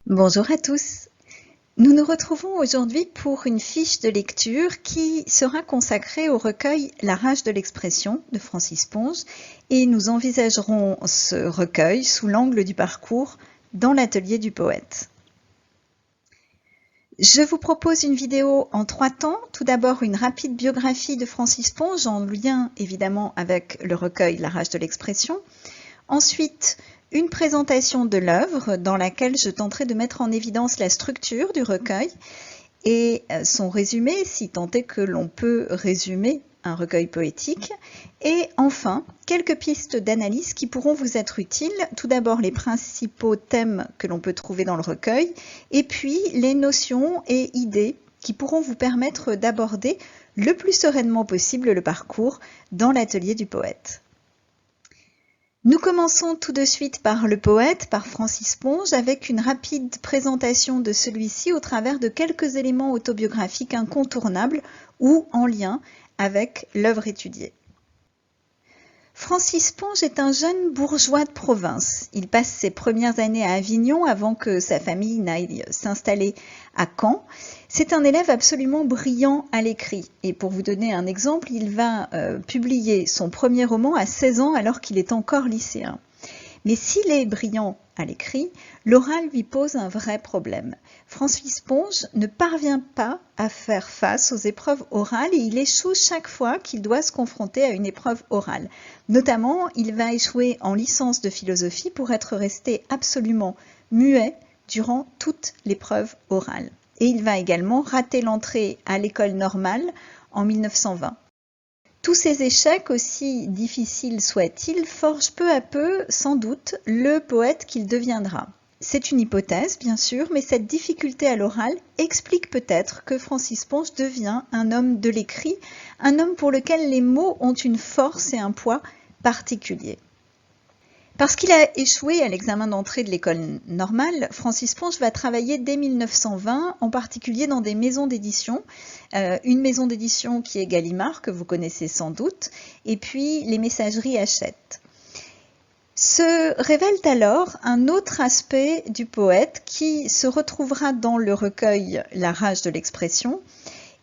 Bonjour à tous. Nous nous retrouvons aujourd'hui pour une fiche de lecture qui sera consacrée au recueil La rage de l'expression de Francis Ponge et nous envisagerons ce recueil sous l'angle du parcours dans l'atelier du poète. Je vous propose une vidéo en 3 temps. Tout d'abord, une rapide biographie de Francis Ponge en lien évidemment avec le recueil La rage de l'expression. Ensuite, une présentation de l'œuvre dans laquelle je tenterai de mettre en évidence la structure du recueil et son résumé, si tant est que l'on peut résumer un recueil poétique. Et enfin, quelques pistes d'analyse qui pourront vous être utiles. Tout d'abord, les principaux thèmes que l'on peut trouver dans le recueil, et puis les notions et idées qui pourront vous permettre d'aborder le plus sereinement possible le parcours dans l'atelier du poète. Nous commençons tout de suite par le poète, par Francis Ponge, avec une rapide présentation de celui-ci au travers de quelques éléments autobiographiques incontournables ou en lien avec l'œuvre étudiée. Francis Ponge est un jeune bourgeois de province. Il passe ses premières années à Avignon avant que sa famille n'aille s'installer à Caen. C'est un élève absolument brillant à l'écrit. Et pour vous donner un exemple, il va publier son premier roman à 16 ans alors qu'il est encore lycéen. Mais s'il est brillant à l'écrit, l'oral lui pose un vrai problème. Francis Ponge ne parvient pas à faire face aux épreuves orales et il échoue chaque fois qu'il doit se confronter à une épreuve orale. Notamment, il va échouer en licence de philosophie pour être resté absolument muet durant toute l'épreuve orale. Et il va également rater l'entrée à l'école normale en 1920. Tous ces échecs, aussi difficiles soient-ils, forgent peu à peu, sans doute, le poète qu'il deviendra. C'est une hypothèse, bien sûr, mais cette difficulté à l'oral explique peut-être que Francis Ponge devient un homme de l'écrit, un homme pour lequel les mots ont une force et un poids particuliers. Parce qu'il a échoué à l'examen d'entrée de l'école normale, Francis Ponge va travailler dès 1920, en particulier dans des maisons d'édition. Une maison d'édition qui est Gallimard, que vous connaissez sans doute, et puis les messageries Hachette. Se révèle alors un autre aspect du poète qui se retrouvera dans le recueil La rage de l'expression,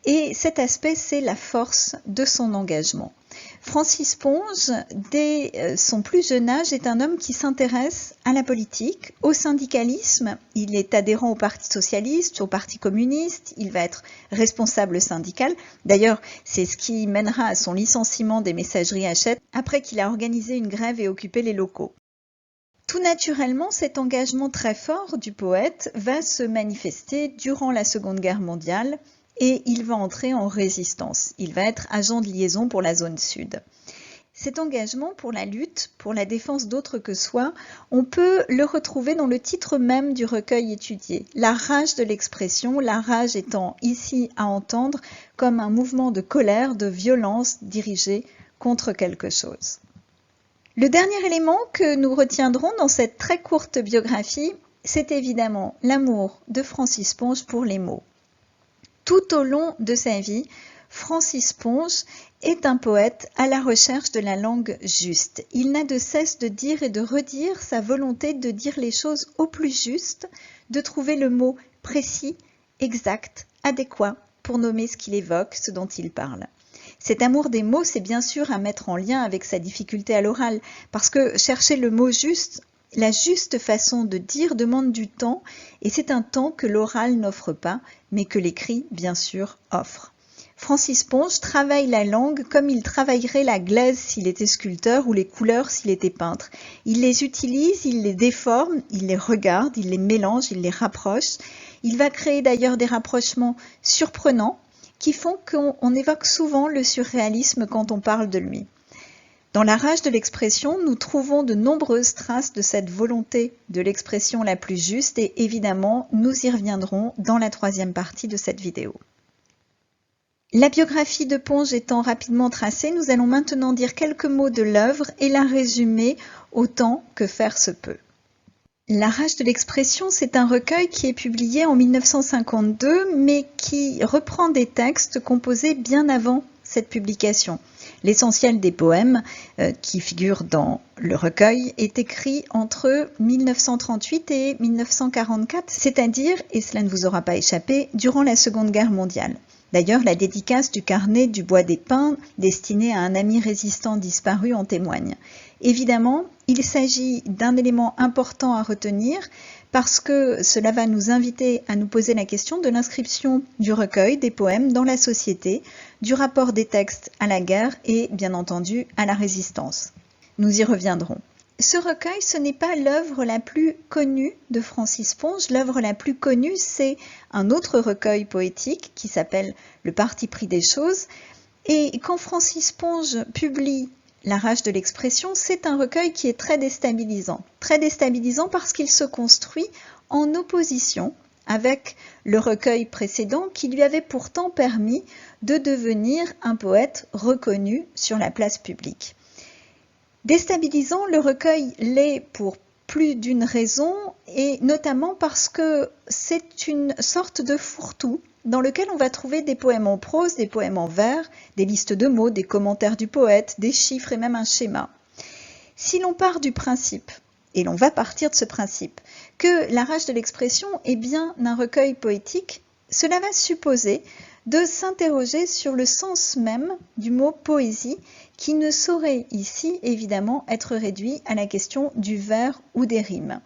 et cet aspect, c'est la force de son engagement. Francis Ponge, dès son plus jeune âge, est un homme qui s'intéresse à la politique, au syndicalisme. Il est adhérent au Parti socialiste, au Parti communiste, il va être responsable syndical. D'ailleurs, c'est ce qui mènera à son licenciement des messageries Hachette après qu'il a organisé une grève et occupé les locaux. Tout naturellement, cet engagement très fort du poète va se manifester durant la Seconde Guerre mondiale, et il va entrer en résistance. Il va être agent de liaison pour la zone sud. Cet engagement pour la lutte, pour la défense d'autres que soi, on peut le retrouver dans le titre même du recueil étudié. La rage de l'expression, la rage étant ici à entendre comme un mouvement de colère, de violence dirigé contre quelque chose. Le dernier élément que nous retiendrons dans cette très courte biographie, c'est évidemment l'amour de Francis Ponge pour les mots. Tout au long de sa vie, Francis Ponge est un poète à la recherche de la langue juste. Il n'a de cesse de dire et de redire sa volonté de dire les choses au plus juste, de trouver le mot précis, exact, adéquat pour nommer ce qu'il évoque, ce dont il parle. Cet amour des mots, c'est bien sûr à mettre en lien avec sa difficulté à l'oral, parce que chercher le mot juste, la juste façon de dire demande du temps, et c'est un temps que l'oral n'offre pas, mais que l'écrit, bien sûr, offre. Francis Ponge travaille la langue comme il travaillerait la glaise s'il était sculpteur ou les couleurs s'il était peintre. Il les utilise, il les déforme, il les regarde, il les mélange, il les rapproche. Il va créer d'ailleurs des rapprochements surprenants qui font qu'on évoque souvent le surréalisme quand on parle de lui. Dans La rage de l'expression, nous trouvons de nombreuses traces de cette volonté de l'expression la plus juste et évidemment, nous y reviendrons dans la troisième partie de cette vidéo. La biographie de Ponge étant rapidement tracée, nous allons maintenant dire quelques mots de l'œuvre et la résumer autant que faire se peut. La rage de l'expression, c'est un recueil qui est publié en 1952, mais qui reprend des textes composés bien avant cette publication. L'essentiel des poèmes qui figurent dans le recueil est écrit entre 1938 et 1944, c'est-à-dire, et cela ne vous aura pas échappé, durant la Seconde Guerre mondiale. D'ailleurs, la dédicace du carnet du Bois des Pins, destiné à un ami résistant disparu, en témoigne. Évidemment, il s'agit d'un élément important à retenir parce que cela va nous inviter à nous poser la question de l'inscription du recueil des poèmes dans la société, du rapport des textes à la guerre et, bien entendu, à la résistance. Nous y reviendrons. Ce recueil, ce n'est pas l'œuvre la plus connue de Francis Ponge. L'œuvre la plus connue, c'est un autre recueil poétique qui s'appelle « Le parti pris des choses ». Et quand Francis Ponge publie La rage de l'expression, c'est un recueil qui est très déstabilisant. Très déstabilisant parce qu'il se construit en opposition avec le recueil précédent qui lui avait pourtant permis de devenir un poète reconnu sur la place publique. Déstabilisant, le recueil l'est pour plus d'une raison, et notamment parce que c'est une sorte de fourre-tout dans lequel on va trouver des poèmes en prose, des poèmes en vers, des listes de mots, des commentaires du poète, des chiffres et même un schéma. Si l'on part du principe, et l'on va partir de ce principe, que La rage de l'expression est bien un recueil poétique, cela va supposer de s'interroger sur le sens même du mot poésie, qui ne saurait ici évidemment être réduit à la question du vers ou des rimes.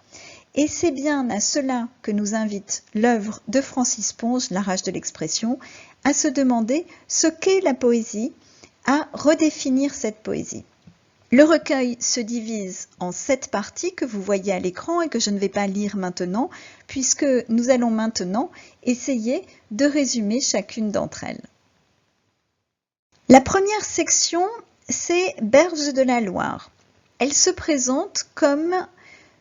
Et c'est bien à cela que nous invite l'œuvre de Francis Ponge, La rage de l'expression, à se demander ce qu'est la poésie, à redéfinir cette poésie. Le recueil se divise en 7 parties que vous voyez à l'écran et que je ne vais pas lire maintenant, puisque nous allons maintenant essayer de résumer chacune d'entre elles. La première section, c'est Berge de la Loire. Elle se présente comme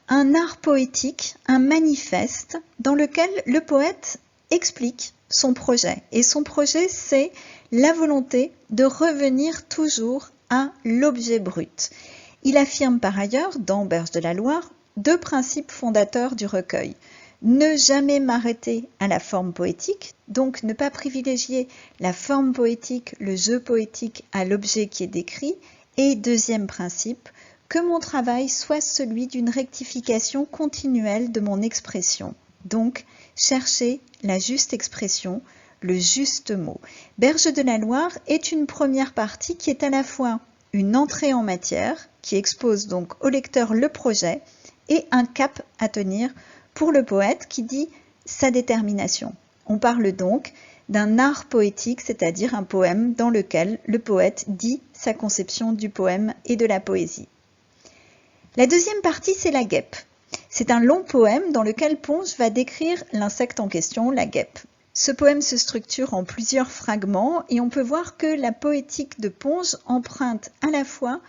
un art poétique, un manifeste, dans lequel le poète explique son projet. Et son projet, c'est la volonté de revenir toujours à l'objet brut. Il affirme par ailleurs, dans Berge de la Loire, 2 principes fondateurs du recueil. Ne jamais m'arrêter à la forme poétique, donc ne pas privilégier la forme poétique, le jeu poétique à l'objet qui est décrit. Et deuxième principe, que mon travail soit celui d'une rectification continuelle de mon expression. Donc, chercher la juste expression, le juste mot. Berge de la Loire est une première partie qui est à la fois une entrée en matière, qui expose donc au lecteur le projet, et un cap à tenir pour le poète qui dit sa détermination. On parle donc d'un art poétique, c'est-à-dire un poème dans lequel le poète dit sa conception du poème et de la poésie. La deuxième partie, c'est la guêpe. C'est un long poème dans lequel Ponge va décrire l'insecte en question, la guêpe. Ce poème se structure en plusieurs fragments et on peut voir que la poétique de Ponge emprunte à la fois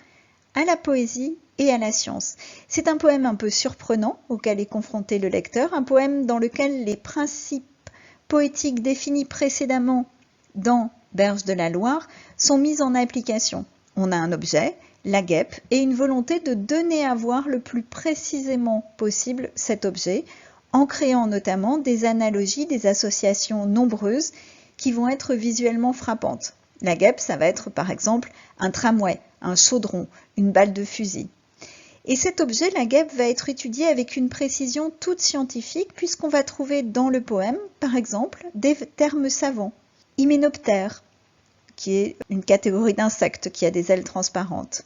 à la poésie et à la science. C'est un poème un peu surprenant auquel est confronté le lecteur, un poème dans lequel les principes poétiques définis précédemment dans Berge de la Loire sont mis en application. On a un objet, la guêpe, et une volonté de donner à voir le plus précisément possible cet objet, en créant notamment des analogies, des associations nombreuses qui vont être visuellement frappantes. La guêpe, ça va être par exemple un tramway, un chaudron, une balle de fusil. Et cet objet, la guêpe, va être étudié avec une précision toute scientifique puisqu'on va trouver dans le poème, par exemple, des termes savants. Hyménoptère, qui est une catégorie d'insectes qui a des ailes transparentes.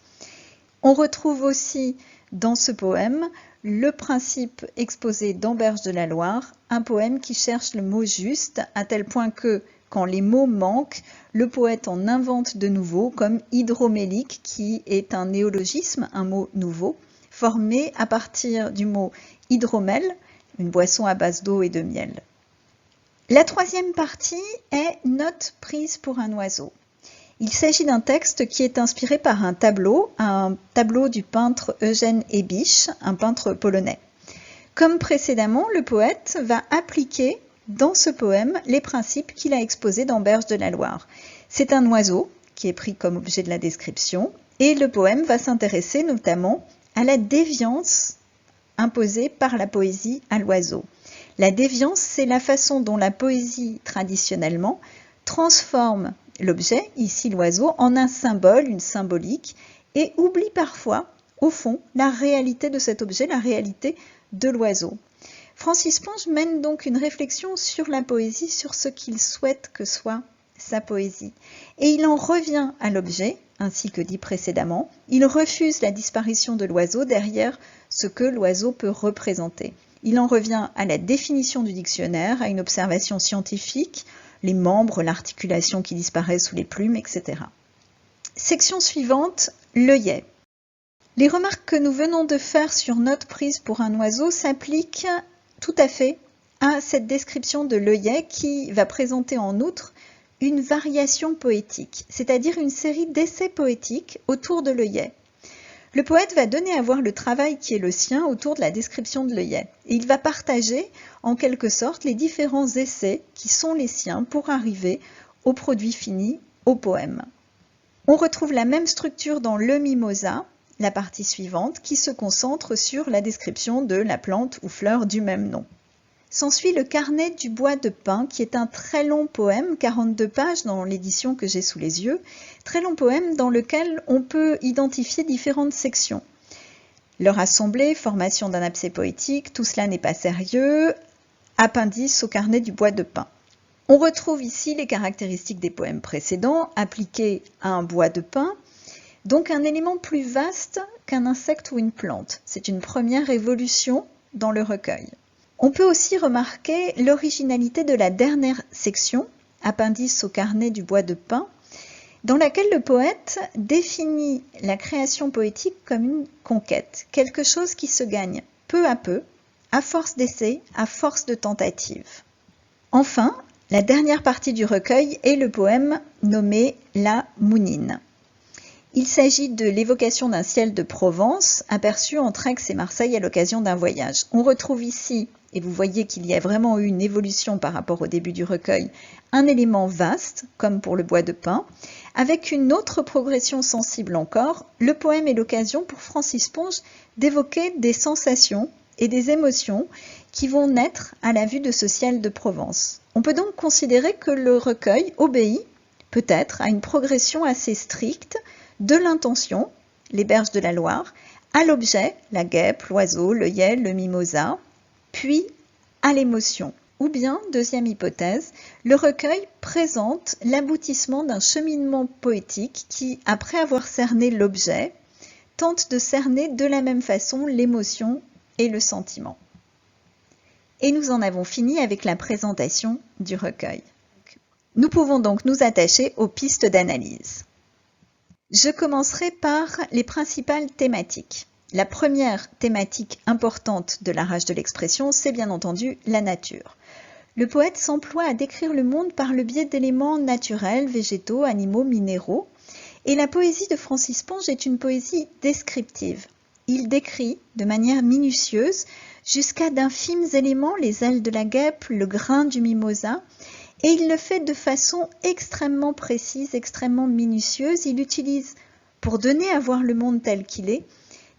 On retrouve aussi dans ce poème le principe exposé dans Berge de la Loire, un poème qui cherche le mot juste à tel point que, quand les mots manquent, le poète en invente de nouveaux, comme hydromélique, qui est un néologisme, un mot nouveau, formé à partir du mot hydromel, une boisson à base d'eau et de miel. La troisième partie est Note prise pour un oiseau. Il s'agit d'un texte qui est inspiré par un tableau du peintre Eugène Ebich, un peintre polonais. Comme précédemment, le poète va appliquer dans ce poème les principes qu'il a exposés dans Berge de la Loire. C'est un oiseau qui est pris comme objet de la description et le poème va s'intéresser notamment à la déviance imposée par la poésie à l'oiseau. La déviance, c'est la façon dont la poésie traditionnellement transforme l'objet, ici l'oiseau, en un symbole, une symbolique, et oublie parfois, au fond, la réalité de cet objet, la réalité de l'oiseau. Francis Ponge mène donc une réflexion sur la poésie, sur ce qu'il souhaite que soit sa poésie. Et il en revient à l'objet, ainsi que dit précédemment, il refuse la disparition de l'oiseau derrière ce que l'oiseau peut représenter. Il en revient à la définition du dictionnaire, à une observation scientifique, les membres, l'articulation qui disparaît sous les plumes, etc. Section suivante, l'œillet. Les remarques que nous venons de faire sur notre prise pour un oiseau s'appliquent tout à fait à cette description de l'œillet qui va présenter en outre une variation poétique, c'est-à-dire une série d'essais poétiques autour de l'œillet. Le poète va donner à voir le travail qui est le sien autour de la description de l'œillet. Et il va partager en quelque sorte les différents essais qui sont les siens pour arriver au produit fini, au poème. On retrouve la même structure dans le mimosa, la partie suivante, qui se concentre sur la description de la plante ou fleur du même nom. S'ensuit le carnet du bois de pin, qui est un très long poème, 42 pages dans l'édition que j'ai sous les yeux, très long poème dans lequel on peut identifier différentes sections. Leur assemblée, formation d'un abcès poétique, tout cela n'est pas sérieux, appendice au carnet du bois de pin. On retrouve ici les caractéristiques des poèmes précédents, appliquées à un bois de pin, donc un élément plus vaste qu'un insecte ou une plante. C'est une première évolution dans le recueil. On peut aussi remarquer l'originalité de la dernière section, appendice au carnet du bois de pin, dans laquelle le poète définit la création poétique comme une conquête, quelque chose qui se gagne peu, à force d'essais, à force de tentatives. Enfin, la dernière partie du recueil est le poème nommé La Mounine. Il s'agit de l'évocation d'un ciel de Provence aperçu entre Aix et Marseille à l'occasion d'un voyage. On retrouve ici, et vous voyez qu'il y a vraiment eu une évolution par rapport au début du recueil, un élément vaste, comme pour le bois de pin, avec une autre progression sensible encore. Le poème est l'occasion pour Francis Ponge d'évoquer des sensations et des émotions qui vont naître à la vue de ce ciel de Provence. On peut donc considérer que le recueil obéit peut-être à une progression assez stricte de l'intention, les berges de la Loire, à l'objet, la guêpe, l'oiseau, l'œillet, le mimosa, puis à l'émotion. Ou bien, deuxième hypothèse, le recueil présente l'aboutissement d'un cheminement poétique qui, après avoir cerné l'objet, tente de cerner de la même façon l'émotion et le sentiment. Et nous en avons fini avec la présentation du recueil. Nous pouvons donc nous attacher aux pistes d'analyse. Je commencerai par les principales thématiques. La première thématique importante de La Rage de l'expression, c'est bien entendu la nature. Le poète s'emploie à décrire le monde par le biais d'éléments naturels, végétaux, animaux, minéraux. Et la poésie de Francis Ponge est une poésie descriptive. Il décrit de manière minutieuse, jusqu'à d'infimes éléments, les ailes de la guêpe, le grain du mimosa, et il le fait de façon extrêmement précise, extrêmement minutieuse. Il utilise, pour donner à voir le monde tel qu'il est,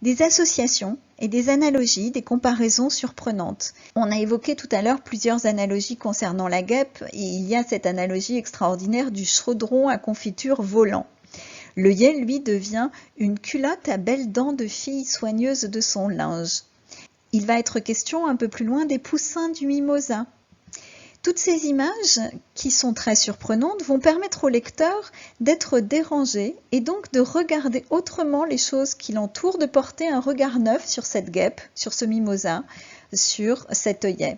des associations et des analogies, des comparaisons surprenantes. On a évoqué tout à l'heure plusieurs analogies concernant la guêpe, et il y a cette analogie extraordinaire du chaudron à confiture volant. L'œillet, lui, devient une culotte à belles dents de fille soigneuse de son linge. Il va être question un peu plus loin des poussins du mimosa. Toutes ces images, qui sont très surprenantes, vont permettre au lecteur d'être dérangé et donc de regarder autrement les choses qui l'entourent, de porter un regard neuf sur cette guêpe, sur ce mimosa, sur cet œillet.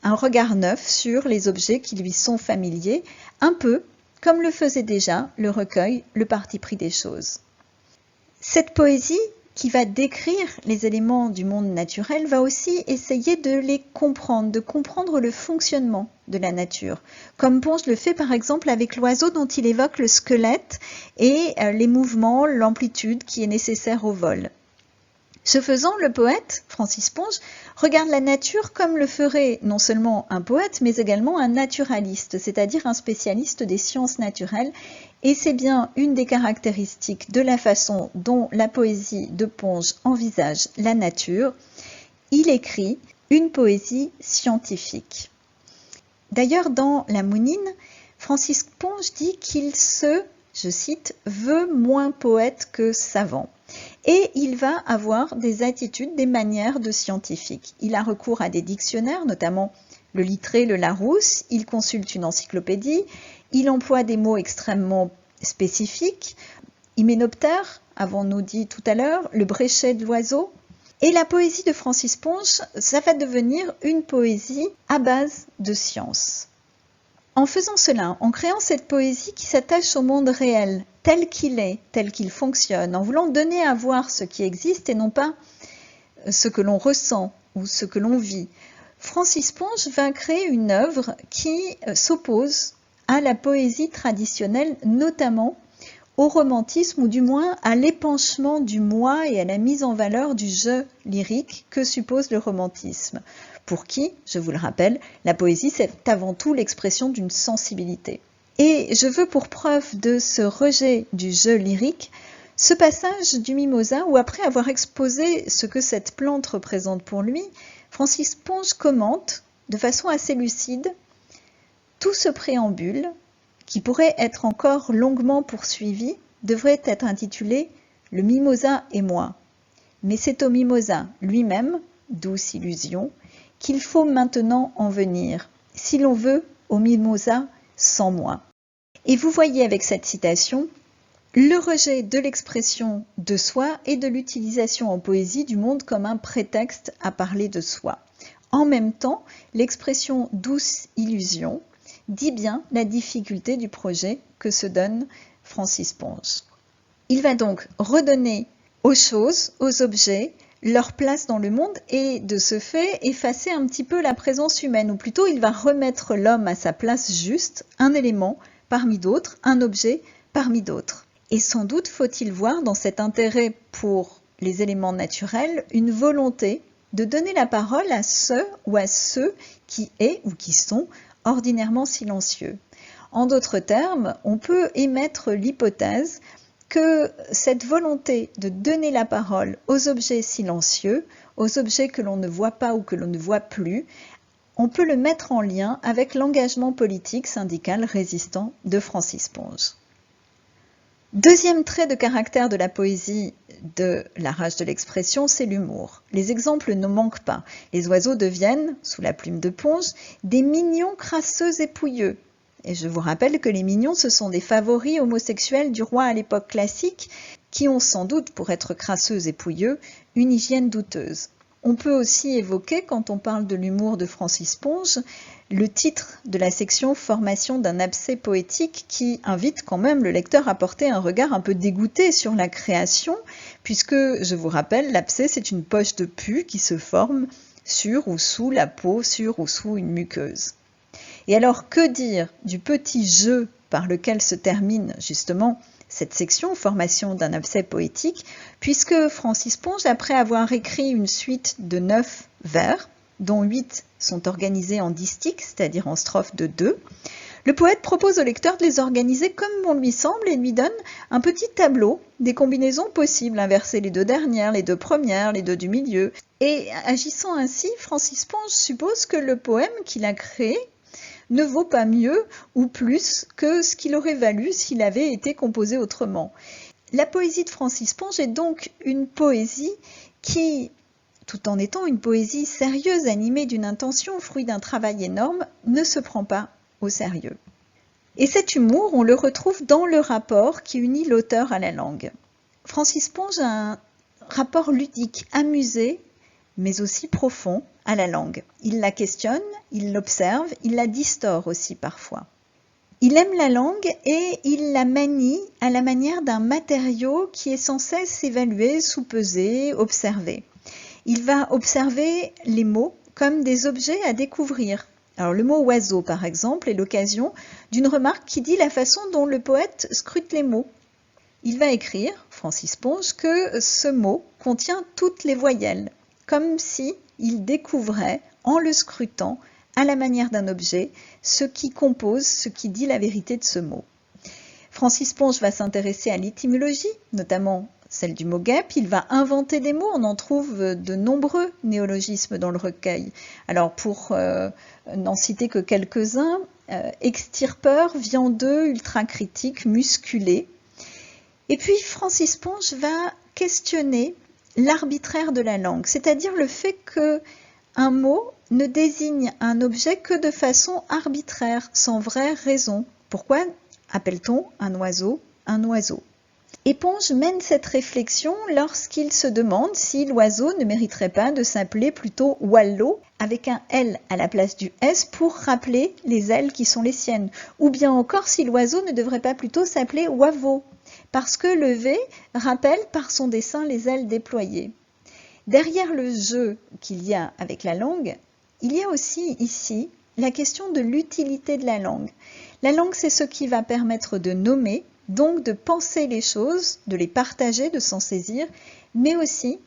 Un regard neuf sur les objets qui lui sont familiers, un peu comme le faisait déjà le recueil Le Parti pris des choses. Cette poésie, qui va décrire les éléments du monde naturel, va aussi essayer de les comprendre, de comprendre le fonctionnement de la nature, comme Ponge le fait par exemple avec l'oiseau dont il évoque le squelette et les mouvements, l'amplitude qui est nécessaire au vol. Ce faisant, le poète, Francis Ponge, regarde la nature comme le ferait non seulement un poète, mais également un naturaliste, c'est-à-dire un spécialiste des sciences naturelles. Et c'est bien une des caractéristiques de la façon dont la poésie de Ponge envisage la nature. Il écrit une poésie scientifique. D'ailleurs, dans La Mounine, Francis Ponge dit qu'il se, je cite, veut moins poète que savant. Et il va avoir des attitudes, des manières de scientifique. Il a recours à des dictionnaires, notamment le Littré, le Larousse. Il consulte une encyclopédie. Il emploie des mots extrêmement spécifiques. Hyménoptère, avons-nous dit tout à l'heure, le bréchet de l'oiseau. Et la poésie de Francis Ponge, ça va devenir une poésie à base de science. En faisant cela, en créant cette poésie qui s'attache au monde réel, tel qu'il est, tel qu'il fonctionne, en voulant donner à voir ce qui existe et non pas ce que l'on ressent ou ce que l'on vit, Francis Ponge va créer une œuvre qui s'oppose à la poésie traditionnelle, notamment au romantisme ou du moins à l'épanchement du moi et à la mise en valeur du je lyrique que suppose le romantisme. Pour qui, je vous le rappelle, la poésie c'est avant tout l'expression d'une sensibilité. Et je veux pour preuve de ce rejet du je lyrique, ce passage du mimosa où après avoir exposé ce que cette plante représente pour lui, Francis Ponge commente de façon assez lucide tout ce préambule qui pourrait être encore longuement poursuivi, devrait être intitulé « Le mimosa et moi ». Mais c'est au mimosa lui-même, douce illusion, qu'il faut maintenant en venir, si l'on veut au mimosa sans moi. Et vous voyez avec cette citation le rejet de l'expression de soi et de l'utilisation en poésie du monde comme un prétexte à parler de soi. En même temps, l'expression douce illusion dit bien la difficulté du projet que se donne Francis Ponge. Il va donc redonner aux choses, aux objets, leur place dans le monde et de ce fait effacer un petit peu la présence humaine, ou plutôt il va remettre l'homme à sa place juste, un élément parmi d'autres, un objet parmi d'autres. Et sans doute faut-il voir dans cet intérêt pour les éléments naturels une volonté de donner la parole à ce ou à ceux qui est ou qui sont ordinairement silencieux. En d'autres termes, on peut émettre l'hypothèse que cette volonté de donner la parole aux objets silencieux, aux objets que l'on ne voit pas ou que l'on ne voit plus, on peut le mettre en lien avec l'engagement politique syndical résistant de Francis Ponge. Deuxième trait de caractère de la poésie de La rage de l'expression, c'est l'humour. Les exemples ne manquent pas. Les oiseaux deviennent, sous la plume de Ponge, des mignons crasseux et pouilleux. Et je vous rappelle que les mignons, ce sont des favoris homosexuels du roi à l'époque classique, qui ont sans doute, pour être crasseux et pouilleux, une hygiène douteuse. On peut aussi évoquer, quand on parle de l'humour de Francis Ponge, le titre de la section « Formation d'un abcès poétique » qui invite quand même le lecteur à porter un regard un peu dégoûté sur la création, puisque, je vous rappelle, l'abcès c'est une poche de pus qui se forme sur ou sous la peau, sur ou sous une muqueuse. Et alors, que dire du petit jeu par lequel se termine justement cette section, formation d'un abcès poétique, puisque Francis Ponge, après avoir écrit une suite de 9 vers, dont 8 sont organisés en distiques, c'est-à-dire en strophes de 2, le poète propose au lecteur de les organiser comme bon lui semble et lui donne un petit tableau des combinaisons possibles, inverser les 2 dernières, les 2 premières, les 2 du milieu. Et agissant ainsi, Francis Ponge suppose que le poème qu'il a créé ne vaut pas mieux ou plus que ce qu'il aurait valu s'il avait été composé autrement. La poésie de Francis Ponge est donc une poésie qui, tout en étant une poésie sérieuse, animée d'une intention, fruit d'un travail énorme, ne se prend pas au sérieux. Et cet humour, on le retrouve dans le rapport qui unit l'auteur à la langue. Francis Ponge a un rapport ludique, amusé, mais aussi profond à la langue. Il la questionne, il l'observe, il la distord aussi parfois. Il aime la langue et il la manie à la manière d'un matériau qui est sans cesse évalué, soupesé, observé. Il va observer les mots comme des objets à découvrir. Alors le mot oiseau, par exemple, est l'occasion d'une remarque qui dit la façon dont le poète scrute les mots. Il va écrire, Francis Ponge, que ce mot contient toutes les voyelles, comme si il découvrait, en le scrutant, à la manière d'un objet, ce qui compose, ce qui dit la vérité de ce mot. Francis Ponge va s'intéresser à l'étymologie, notamment celle du mot guêpe. Il va inventer des mots, on en trouve de nombreux néologismes dans le recueil. Alors pour n'en citer que quelques-uns, extirpeur, viandeux, ultra critique, musculé. Et puis Francis Ponge va questionner l'arbitraire de la langue, c'est-à-dire le fait qu'un mot ne désigne un objet que de façon arbitraire, sans vraie raison. Pourquoi appelle-t-on un oiseau un oiseau? Et Ponge mène cette réflexion lorsqu'il se demande si l'oiseau ne mériterait pas de s'appeler plutôt Wallo avec un L à la place du S pour rappeler les ailes qui sont les siennes. Ou bien encore si l'oiseau ne devrait pas plutôt s'appeler Wavo, parce que le V rappelle par son dessin les ailes déployées. Derrière le jeu qu'il y a avec la langue, il y a aussi ici la question de l'utilité de la langue. La langue, c'est ce qui va permettre de nommer, donc de penser les choses, de les partager, de s'en saisir, mais aussi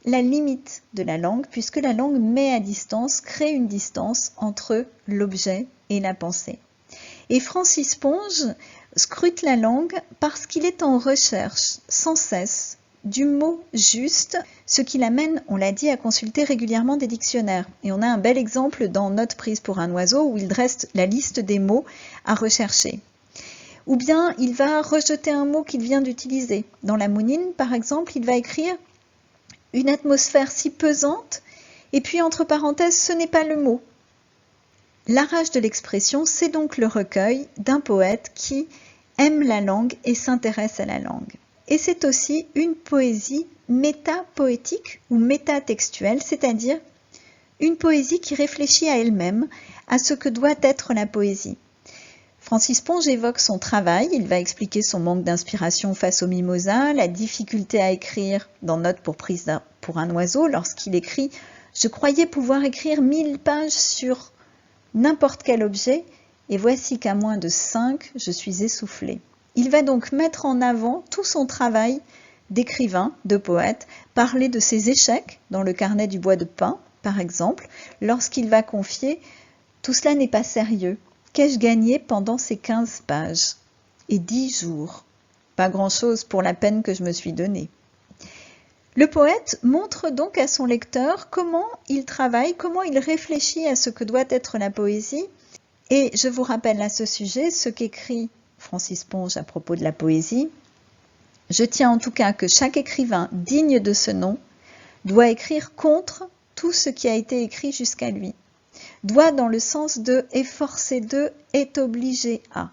la limite de la langue, puisque la langue met à distance, crée une distance entre l'objet et la pensée. Et Francis Ponge scrute la langue parce qu'il est en recherche sans cesse du mot juste, ce qui l'amène, on l'a dit, à consulter régulièrement des dictionnaires. Et on a un bel exemple dans Notes prises pour un oiseau où il dresse la liste des mots à rechercher. Ou bien il va rejeter un mot qu'il vient d'utiliser. Dans la mounine, par exemple, il va écrire une atmosphère si pesante, et puis entre parenthèses, ce n'est pas le mot. La rage de l'expression, c'est donc le recueil d'un poète qui aime la langue et s'intéresse à la langue. Et c'est aussi une poésie métapoétique ou métatextuelle, c'est-à-dire une poésie qui réfléchit à elle-même, à ce que doit être la poésie. Francis Ponge évoque son travail, il va expliquer son manque d'inspiration face au mimosa, la difficulté à écrire dans Notes pour un oiseau, lorsqu'il écrit « Je croyais pouvoir écrire 1000 pages sur n'importe quel objet, et voici qu'à moins de 5, je suis essoufflé. » Il va donc mettre en avant tout son travail d'écrivain, de poète, parler de ses échecs dans le carnet du bois de pin, par exemple, lorsqu'il va confier « Tout cela n'est pas sérieux. Qu'ai-je gagné pendant ces 15 pages et 10 jours? Pas grand-chose pour la peine que je me suis donnée. » Le poète montre donc à son lecteur comment il travaille, comment il réfléchit à ce que doit être la poésie. Et je vous rappelle à ce sujet ce qu'écrit Francis Ponge à propos de la poésie. « Je tiens en tout cas que chaque écrivain digne de ce nom doit écrire contre tout ce qui a été écrit jusqu'à lui. Doit dans le sens de est forcé de, est obligé à,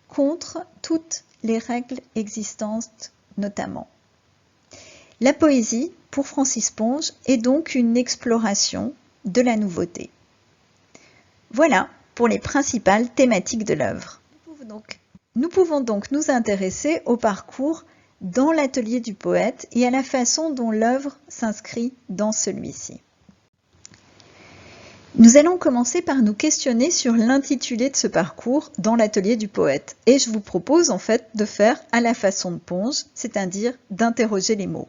contre toutes les règles existantes notamment. » La poésie, pour Francis Ponge, est donc une exploration de la nouveauté. Voilà pour les principales thématiques de l'œuvre. Nous pouvons donc nous intéresser au parcours dans l'atelier du poète et à la façon dont l'œuvre s'inscrit dans celui-ci. Nous allons commencer par nous questionner sur l'intitulé de ce parcours dans l'atelier du poète. Et je vous propose en fait de faire à la façon de Ponge, c'est-à-dire d'interroger les mots.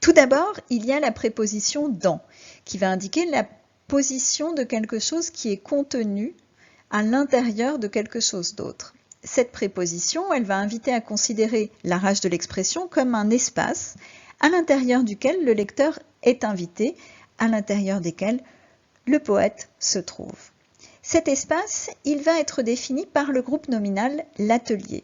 Tout d'abord, il y a la préposition « dans » qui va indiquer la position de quelque chose qui est contenu à l'intérieur de quelque chose d'autre. Cette préposition, elle va inviter à considérer la rage de l'expression comme un espace à l'intérieur duquel le lecteur est invité, à l'intérieur desquels le poète se trouve. Cet espace, il va être défini par le groupe nominal « l'atelier ».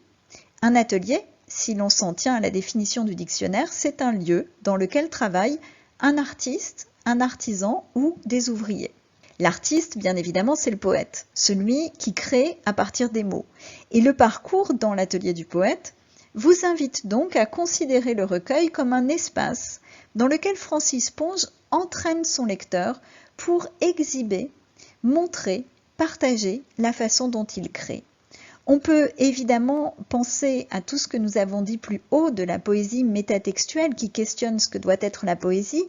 Un atelier, si l'on s'en tient à la définition du dictionnaire, c'est un lieu dans lequel travaille un artiste, un artisan ou des ouvriers. L'artiste, bien évidemment, c'est le poète, celui qui crée à partir des mots. Et le parcours dans l'atelier du poète vous invite donc à considérer le recueil comme un espace dans lequel Francis Ponge entraîne son lecteur pour exhiber, montrer, partager la façon dont il crée. On peut évidemment penser à tout ce que nous avons dit plus haut de la poésie métatextuelle qui questionne ce que doit être la poésie,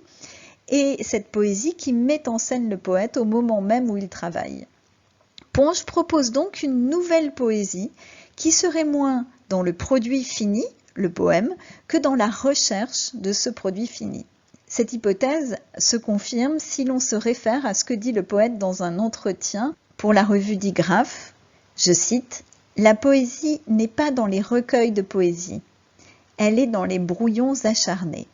et cette poésie qui met en scène le poète au moment même où il travaille. Ponge propose donc une nouvelle poésie qui serait moins dans le produit fini, le poème, que dans la recherche de ce produit fini. Cette hypothèse se confirme si l'on se réfère à ce que dit le poète dans un entretien pour la revue Digraphe. Je cite « La poésie n'est pas dans les recueils de poésie, elle est dans les brouillons acharnés. »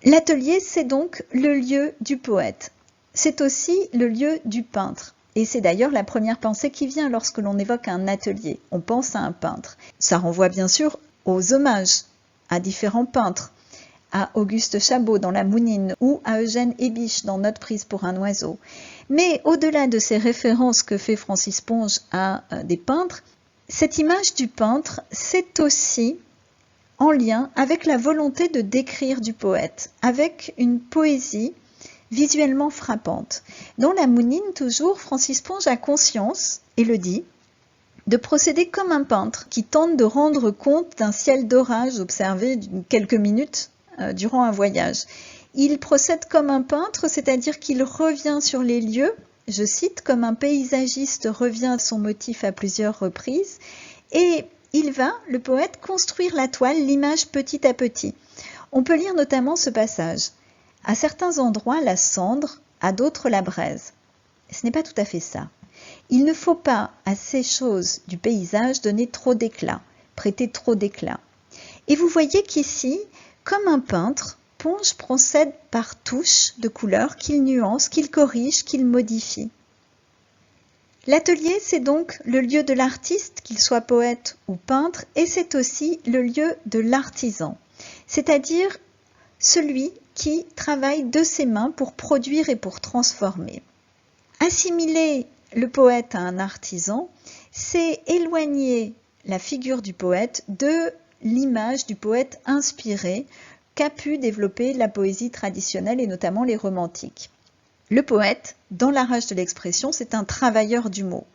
L'atelier, c'est donc le lieu du poète. C'est aussi le lieu du peintre. Et c'est d'ailleurs la première pensée qui vient lorsque l'on évoque un atelier. On pense à un peintre. Ça renvoie bien sûr aux hommages à différents peintres, à Auguste Chabot dans La Mounine ou à Eugène Hébiche dans Note prise pour un oiseau. Mais au-delà de ces références que fait Francis Ponge à des peintres, cette image du peintre, c'est aussi en lien avec la volonté de décrire du poète, avec une poésie visuellement frappante. Dans La Mounine, toujours, Francis Ponge a conscience, et le dit, de procéder comme un peintre qui tente de rendre compte d'un ciel d'orage observé quelques minutes durant un voyage. Il procède comme un peintre, c'est-à-dire qu'il revient sur les lieux, je cite, comme un paysagiste revient à son motif à plusieurs reprises, et il va, le poète, construire la toile, l'image petit à petit. On peut lire notamment ce passage. À certains endroits, la cendre, à d'autres, la braise. Ce n'est pas tout à fait ça. Il ne faut pas à ces choses du paysage donner trop d'éclat, prêter trop d'éclat. Et vous voyez qu'ici, comme un peintre, Ponge procède par touches de couleurs qu'il nuance, qu'il corrige, qu'il modifie. L'atelier, c'est donc le lieu de l'artiste, qu'il soit poète ou peintre, et c'est aussi le lieu de l'artisan, c'est-à-dire celui qui travaille de ses mains pour produire et pour transformer. Assimiler le poète à un artisan, c'est éloigner la figure du poète de l'image du poète inspiré qu'a pu développer la poésie traditionnelle et notamment les romantiques. Le poète, dans la rage de l'expression, c'est un travailleur du mot.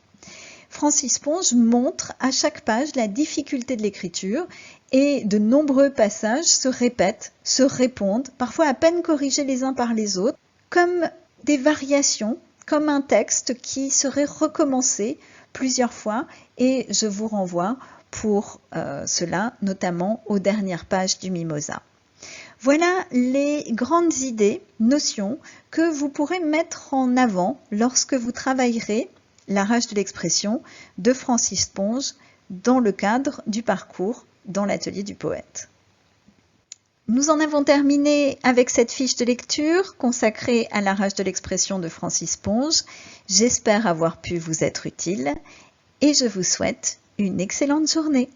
Francis Ponge montre à chaque page la difficulté de l'écriture et de nombreux passages se répètent, se répondent, parfois à peine corrigés les uns par les autres, comme des variations, comme un texte qui serait recommencé plusieurs fois, et je vous renvoie pour cela notamment aux dernières pages du Mimosa. Voilà les grandes idées, notions que vous pourrez mettre en avant lorsque vous travaillerez la rage de l'expression de Francis Ponge dans le cadre du parcours dans l'atelier du poète. Nous en avons terminé avec cette fiche de lecture consacrée à la rage de l'expression de Francis Ponge. J'espère avoir pu vous être utile et je vous souhaite une excellente journée.